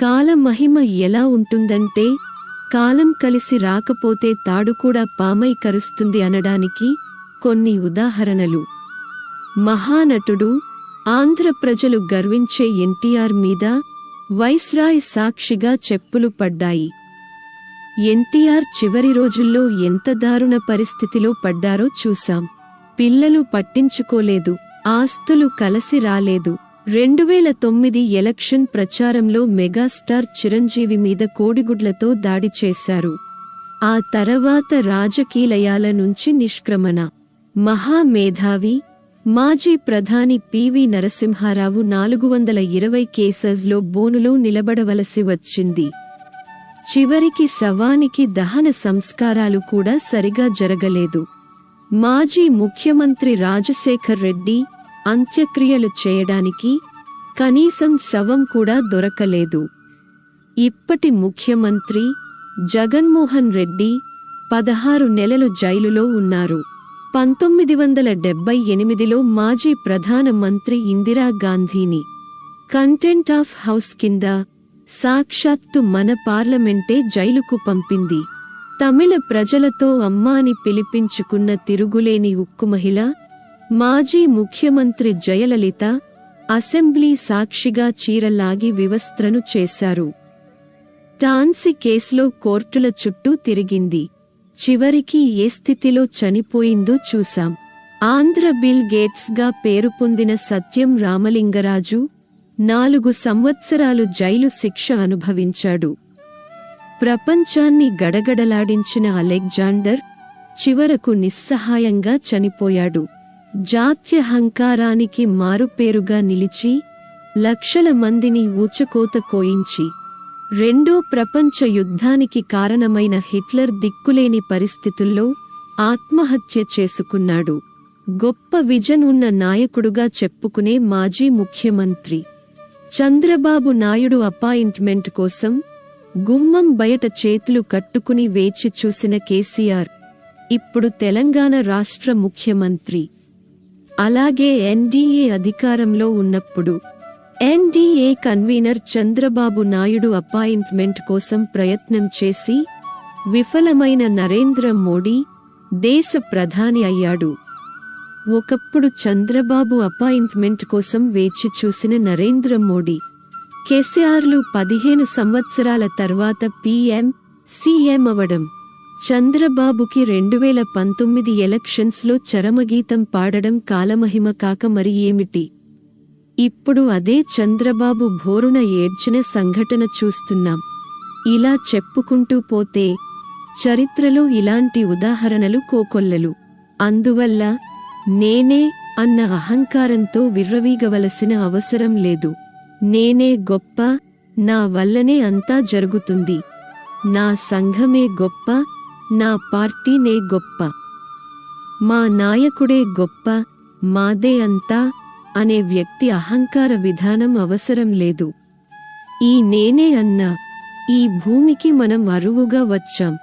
కాలమహిమ ఎలా ఉంటుందంటే, కాలం కలిసి రాకపోతే తాడు కూడా పామై కరుస్తుంది అనడానికి కొన్ని ఉదాహరణలు. మహానటుడు, ఆంధ్ర ప్రజలు గర్వించే ఎన్టీఆర్ మీద వైస్రాయ్ సాక్షిగా చెప్పులు పడ్డాయి. ఎన్టీఆర్ చివరి రోజుల్లో ఎంత దారుణ పరిస్థితిలో పడ్డారో చూశాం. పిల్లలు పట్టించుకోలేదు, ఆస్తులు కలసి రాలేదు. 2009 ఎలక్షన్ ప్రచారంలో మెగాస్టార్ చిరంజీవి మీద కోడిగుడ్లతో దాడి చేశారు. ఆ తర్వాత రాజకీయాల నుంచి నిష్క్రమణ. మహామేధావి, మాజీ ప్రధాని పివి నరసింహారావు 420 కేసెస్లో బోనులో నిలబడవలసి వచ్చింది. చివరికి శవానికి దహన సంస్కారాలు కూడా సరిగా జరగలేదు. మాజీ ముఖ్యమంత్రి రాజశేఖర్ రెడ్డి అంత్యక్రియలు చేయడానికి కనీసం శవం కూడా దొరకలేదు. ఇప్పటి ముఖ్యమంత్రి జగన్మోహన్ రెడ్డి 16 నెలలు జైలులో ఉన్నారు. 1978లో మాజీ Pradhan Mantri ఇందిరాగాంధీని content of house కింద సాక్షాత్తు మన పార్లమెంటే జైలుకు పంపింది. తమిళ ప్రజలతో అమ్మా అని పిలిపించుకున్న తిరుగులేని ఉక్కు మహిళ మాజీ ముఖ్యమంత్రి జయలలిత అసెంబ్లీ సాక్షిగా చీరలాగి వివస్త్రను చేశారు. టాన్సీ కేసులో కోర్టుల చుట్టూ తిరిగింది. చివరికి ఏ స్థితిలో చనిపోయిందో చూశాం. ఆంధ్ర బిల్ గేట్స్గా పేరు పొందిన సత్యం రామలింగరాజు 4 సంవత్సరాలు జైలు శిక్ష అనుభవించాడు. ప్రపంచాన్ని గడగడలాడించిన అలెగ్జాండర్ చివరకు నిస్సహాయంగా చనిపోయాడు. జాత్యహంకారానికి మారుపేరుగా నిలిచి లక్షల మందిని ఊచకోత కోయించి రెండో ప్రపంచ యుద్ధానికి కారణమైన హిట్లర్ దిక్కులేని పరిస్థితుల్లో ఆత్మహత్య చేసుకున్నాడు. గొప్ప విజన్ ఉన్న నాయకుడుగా చెప్పుకునే మాజీ ముఖ్యమంత్రి చంద్రబాబు నాయుడు అపాయింట్మెంట్ కోసం గుమ్మం బయట చేతులు కట్టుకుని వేచి చూసిన కేసీఆర్ ఇప్పుడు తెలంగాణ రాష్ట్ర ముఖ్యమంత్రి. అలాగే ఎన్డీఏ అధికారంలో ఉన్నప్పుడు NDA convener Chandrababu Naidu appointment కోసం ప్రయత్నం చేసి విఫలమైన నరేంద్ర మోడీ దేశ ప్రధాని అయ్యాడు. ఒకప్పుడు చంద్రబాబు అపాయింట్మెంట్ కోసం వేచి చూసిన నరేంద్ర మోడీ, కేసీఆర్లు 15 సంవత్సరాల తర్వాత పీఎం, సీఎం అవడం, చంద్రబాబుకి 2019 ఎలక్షన్స్లో చరమగీతం పాడడం కాలమహిమ కాక మరి ఏమిటి? ఇప్పుడు అదే చంద్రబాబు భోరున ఏడ్చిన సంఘటన చూస్తున్నాం. ఇలా చెప్పుకుంటూ పోతే చరిత్రలో ఇలాంటి ఉదాహరణలు కోకొల్లలు. అందువల్ల నేనే అన్న అహంకారంతో విర్రవీగవలసిన అవసరం లేదు. నేనే గొప్ప, నా వల్లనే అంతా జరుగుతుంది, నా సంఘమే గొప్ప, నా పార్టీనే గొప్ప, మా నాయకుడే గొప్ప, మాదే అంతా అనే వ్యక్తి అహంకార విధానం అవసరం లేదు. ఈ నేనే అన్నా ఈ భూమికి మనం అరువుగా వచ్చాం.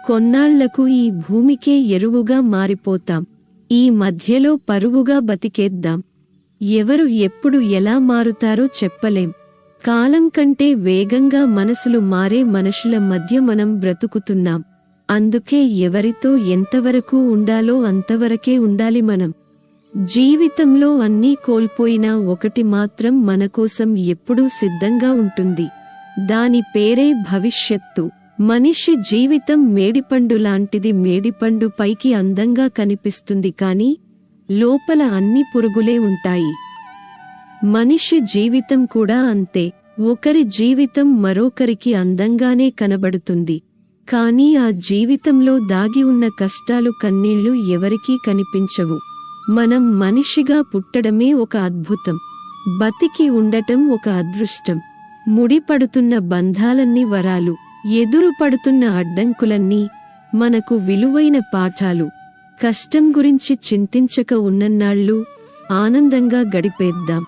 కొన్నాళ్లకు ఈ భూమికే ఎరువుగా మారిపోతాం. ఈ మధ్యలో పరువుగా బతికేద్దాం. ఎవరు ఎప్పుడు ఎలా మారుతారో చెప్పలేం. కాలం కంటే వేగంగా మనసులు మారే మనుషుల మధ్య మనం బ్రతుకుతున్నాం. అందుకే ఎవరితో ఎంతవరకు ఉండాలో అంతవరకే ఉండాలి మనం. జీవితంలో అన్నీ కోల్పోయినా ఒకటి మాత్రం మనకోసం ఎప్పుడూ సిద్ధంగా ఉంటుంది. దాని పేరే భవిష్యత్తు. మనిషి జీవితం మేడిపండు లాంటిది. మేడిపండు పైకి అందంగా కనిపిస్తుంది కానీ లోపల అన్ని పురుగులే ఉంటాయి. మనిషి జీవితం కూడా అంతే. ఒకరి జీవితం మరొకరికి అందంగానే కనబడుతుంది కానీ ఆ జీవితంలో దాగి ఉన్న కష్టాలు, కన్నీళ్లు ఎవరికీ కనిపించవు. మనం మనిషిగా పుట్టడమే ఒక అద్భుతం. బతికి ఉండటం ఒక అదృష్టం. ముడిపడుతున్న బంధాలన్నీ వరాలు. ఎదురుపడుతున్న అడ్డంకులన్నీ మనకు విలువైన పాఠాలు. కష్టం గురించి చింతించక ఉన్నన్నాళ్ళు ఆనందంగా గడిపేద్దాం.